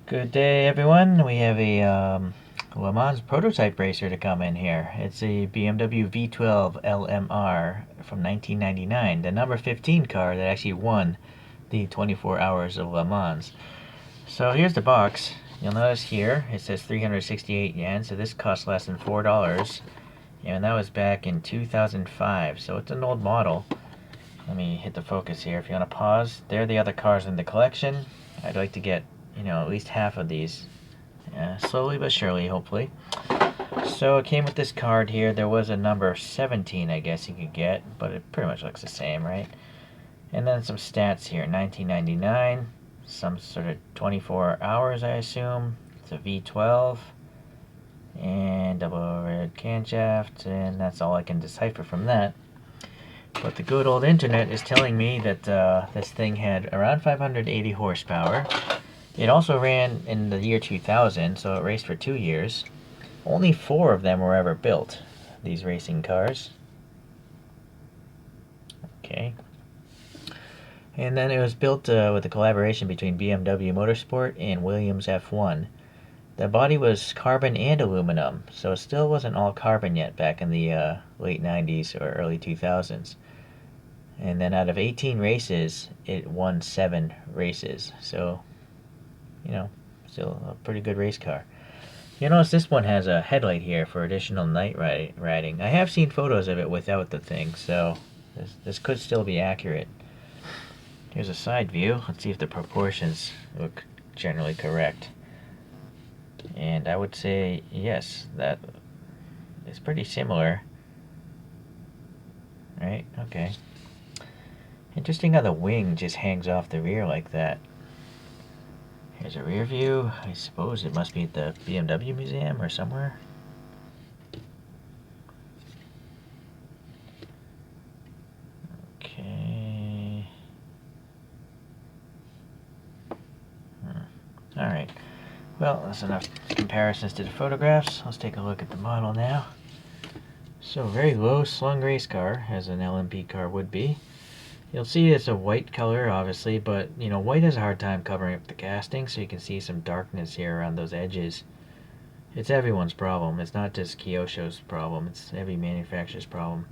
Good day, everyone. We have a LeMans prototype racer to come in here. It's a BMW V12 LMR from 1999, the number 15 car that actually won the 24 Hours of Le Mans. So here's the box. You'll notice here it says 368 yen, so this costs less than $4. And that was back in 2005, so it's an old model. Let me hit the focus here. If you want to pause, there are the other cars in the collection. I'd like to get, at least half of these. Slowly but surely, hopefully. So it came with this card here. There was a number 17, I guess you could get, but it pretty much looks the same, right? And then some stats here. 1999, some sort of 24 hours, I assume. It's a V12, and double overhead camshaft, and that's all I can decipher from that. But the good old internet is telling me that this thing had around 580 horsepower. It also ran in the year 2000, so it raced for 2 years. Only 4 of them were ever built, these racing cars. Okay. And then it was built with a collaboration between BMW Motorsport and Williams F1. The body was carbon and aluminum, so it still wasn't all carbon yet back in the late 90s or early 2000s. And then out of 18 races, it won 7 races. So, still a pretty good race car. You notice this one has a headlight here for additional night riding. I have seen photos of it without the thing, so this could still be accurate. Here's a side view. Let's see if the proportions look generally correct. And I would say, yes, that is pretty similar. Right? Okay. Interesting how the wing just hangs off the rear like that. Here's a rear view. I suppose it must be at the BMW Museum or somewhere. Okay. Alright. Well, that's enough comparisons to the photographs. Let's take a look at the model now. So, very low slung race car, as an LMP car would be. You'll see it's a white color, obviously, but, white has a hard time covering up the casting, so you can see some darkness here around those edges. It's everyone's problem. It's not just Kyosho's problem. It's every manufacturer's problem.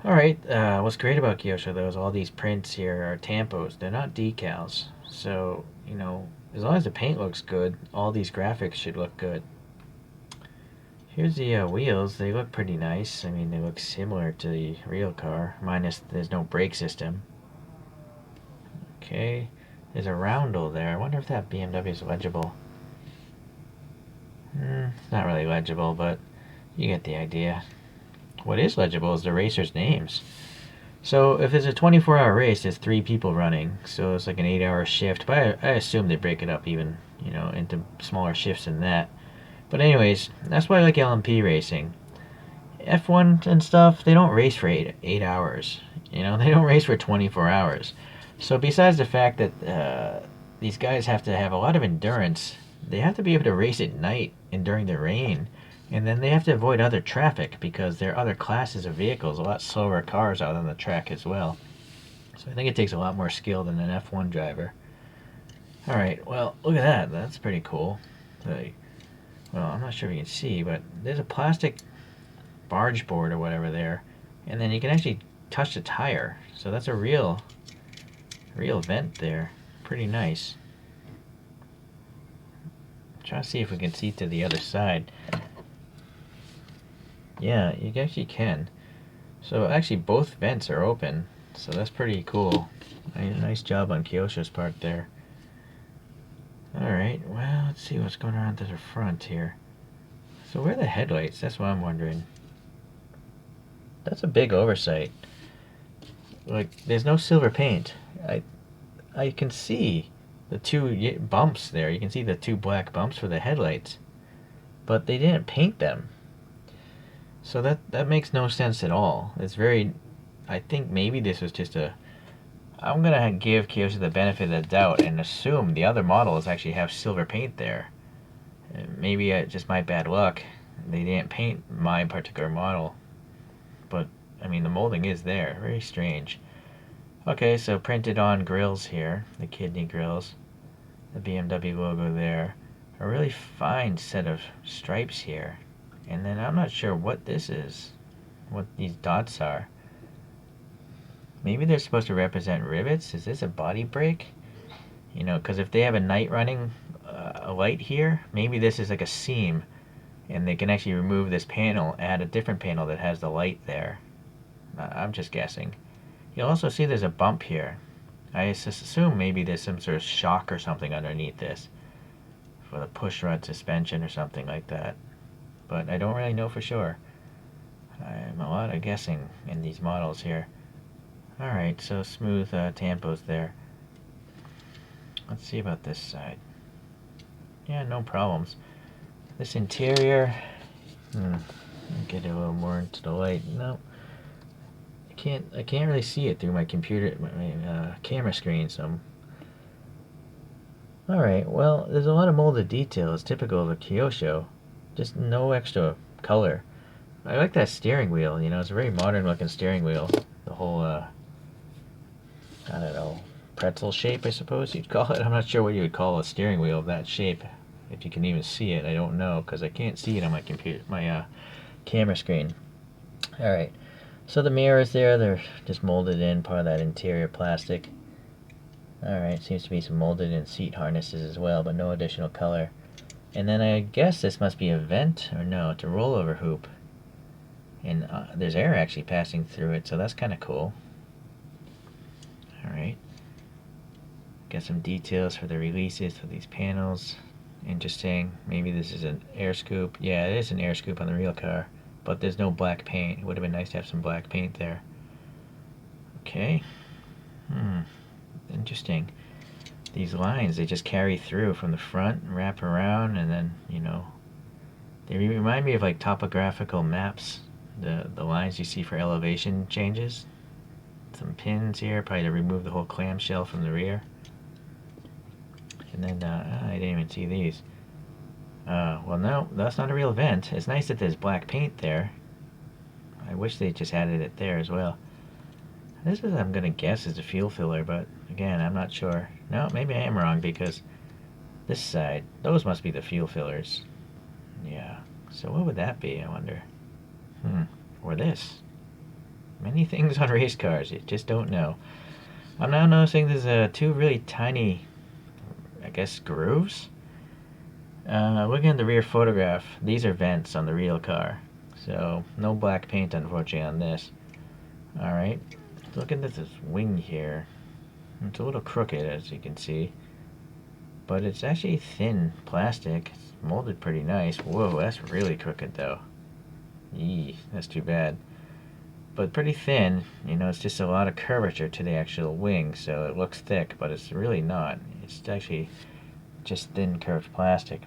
Alright, what's great about Kyosho, though, is all these prints here are tampos. They're not decals. So, as long as the paint looks good, all these graphics should look good. Here's the wheels. They look pretty nice. I mean, they look similar to the real car, minus there's no brake system. Okay, there's a roundel there. I wonder if that BMW is legible. Not really legible, but you get the idea. What is legible is the racers' names. So if it's a 24-hour race, there's 3 people running, so it's like an 8-hour shift. But I assume they break it up even, into smaller shifts than that. But anyways, that's why I like LMP racing. F1 and stuff, they don't race for 8 hours. They don't race for 24 hours. So besides the fact that these guys have to have a lot of endurance, they have to be able to race at night and during the rain. And then they have to avoid other traffic because there are other classes of vehicles, a lot slower cars out on the track as well. So I think it takes a lot more skill than an F1 driver. Alright, well, look at that. That's pretty cool. Well, I'm not sure if you can see, but there's a plastic barge board or whatever there, and then you can actually touch the tire. So that's a real vent there. Pretty nice. Try to see if we can see to the other side. Yeah, you actually can. So actually both vents are open, so that's pretty cool. Nice job on Kyosho's part there. Alright, well, let's see what's going on to the front here. So where are the headlights? That's what I'm wondering. That's a big oversight. Like, there's no silver paint. I can see the 2 bumps there. You can see the 2 black bumps for the headlights. But they didn't paint them. So that makes no sense at all. It's very... I think maybe this was just a... I'm going to give Kyosho the benefit of the doubt and assume the other models actually have silver paint there. Maybe just my bad luck. They didn't paint my particular model. But, I mean, the molding is there. Very strange. Okay, so printed on grills here. The kidney grills. the BMW logo there. A really fine set of stripes here. And then I'm not sure what this is, what these dots are. Maybe they're supposed to represent rivets. Is this a body brake? You know, because if they have a night running a light here, maybe this is like a seam, and they can actually remove this panel, add a different panel that has the light there. I'm just guessing. You'll also see there's a bump here. I assume maybe there's some sort of shock or something underneath this for the push rod suspension or something like that. But I don't really know for sure. I'm a lot of guessing in these models here. Alright, so smooth tampos there. Let's see about this side. Yeah, no problems. This interior, get it a little more into the light. No, I can't really see it through my computer, my camera screen. So, all right. Well, there's a lot of molded details, typical of a Kyosho. Just no extra color. I like that steering wheel. You know, it's a very modern-looking steering wheel. The whole, I don't know, pretzel shape, I suppose you'd call it. I'm not sure what you would call a steering wheel of that shape. If you can even see it, I don't know, because I can't see it on my computer, my camera screen. All right, so the mirrors there, they're just molded in, part of that interior plastic. All right, seems to be some molded in seat harnesses as well, but no additional color. And then I guess this must be a vent, or no, it's a rollover hoop. And there's air actually passing through it, so that's kind of cool. All right, got some details for the releases for these panels. Interesting. Maybe this is an air scoop. Yeah, it is an air scoop on the real car, but there's no black paint. It would have been nice to have some black paint there. Okay. Interesting. These lines, they just carry through from the front and wrap around, and then, you know, they remind me of like topographical maps. The lines you see for elevation changes. Some pins here, probably to remove the whole clamshell from the rear. And then, I didn't even see these. Well, no, that's not a real vent. It's nice that there's black paint there. I wish they just added it there as well. This is, I'm gonna guess, is a fuel filler, but again, I'm not sure. No, maybe I am wrong, because this side, those must be the fuel fillers. Yeah, so what would that be, I wonder? Or this. Many things on race cars, you just don't know. I'm now noticing there's two really tiny, I guess, grooves. Looking at the rear photograph, these are vents on the real car. So, no black paint, unfortunately, on this. Alright, look at this wing here. It's a little crooked, as you can see. But it's actually thin plastic. It's molded pretty nice. Whoa, that's really crooked, though. Eee, that's too bad. But pretty thin. You know, it's just a lot of curvature to the actual wing, so it looks thick, but it's really not. It's actually just thin curved plastic.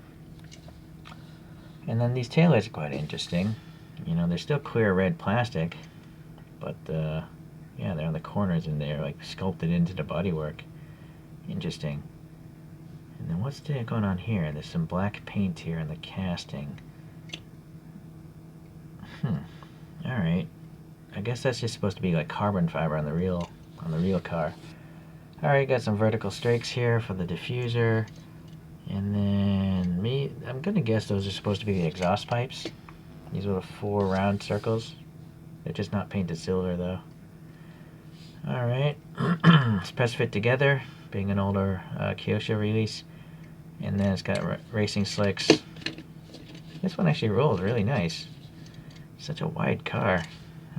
And then these taillights are quite interesting. You know, they're still clear red plastic, but yeah, they're on the corners and they're like sculpted into the bodywork. Interesting. And then what's going on here? There's some black paint here in the casting. Alright. I guess that's just supposed to be like carbon fiber on the real car. Alright, got some vertical strakes here for the diffuser. And then I'm gonna guess those are supposed to be the exhaust pipes. These little 4 round circles. They're just not painted silver though. Alright. It's press fit together, being an older Kyosho release. And then it's got racing slicks. This one actually rolls really nice. Such a wide car.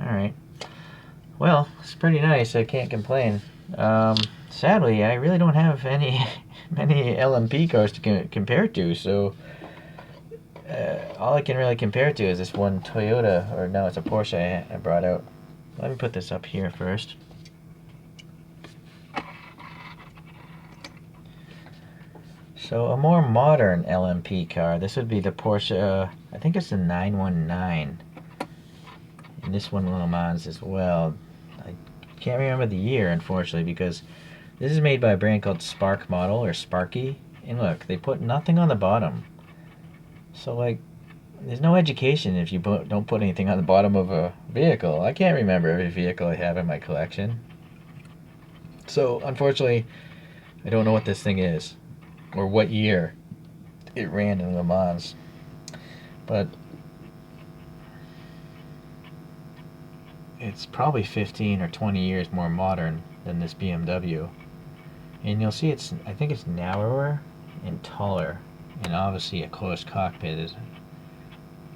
Alright. Well, it's pretty nice. I can't complain. Sadly, I really don't have many LMP cars to compare to, so all I can really compare to is this one Toyota, or no, it's a Porsche I brought out. Let me put this up here first. So a more modern LMP car, this would be the Porsche, I think it's the 919. And this one LeMans as well. I can't remember the year, unfortunately, because this is made by a brand called Spark Model, or Sparky. And look, they put nothing on the bottom. So, like, there's no education if you don't put anything on the bottom of a vehicle. I can't remember every vehicle I have in my collection. So, unfortunately, I don't know what this thing is. or what year it ran in Le Mans. But it's probably 15 or 20 years more modern than this BMW. And you'll see I think it's narrower and taller. And obviously a closed cockpit is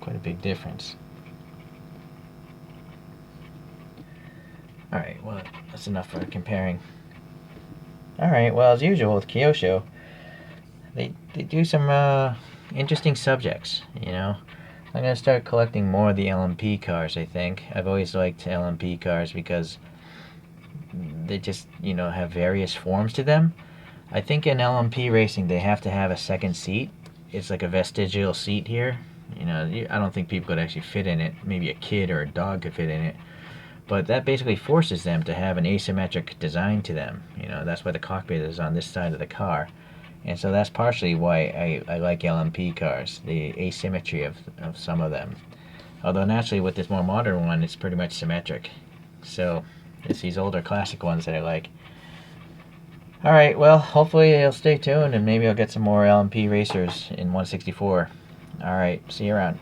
quite a big difference. Alright, well, that's enough for comparing. Alright, well, as usual with Kyosho, they do some interesting subjects, you know. I'm going to start collecting more of the LMP cars, I think. I've always liked LMP cars because they just, you know, have various forms to them. I think in LMP racing they have to have a second seat. It's like a vestigial seat here. You know, I don't think people could actually fit in it. Maybe a kid or a dog could fit in it. But that basically forces them to have an asymmetric design to them. You know, that's why the cockpit is on this side of the car. And so that's partially why I like LMP cars, the asymmetry of some of them. Although naturally with this more modern one, it's pretty much symmetric. So it's these older classic ones that I like. Alright, well, hopefully you'll stay tuned and maybe I'll get some more LMP racers in 164. Alright, see you around.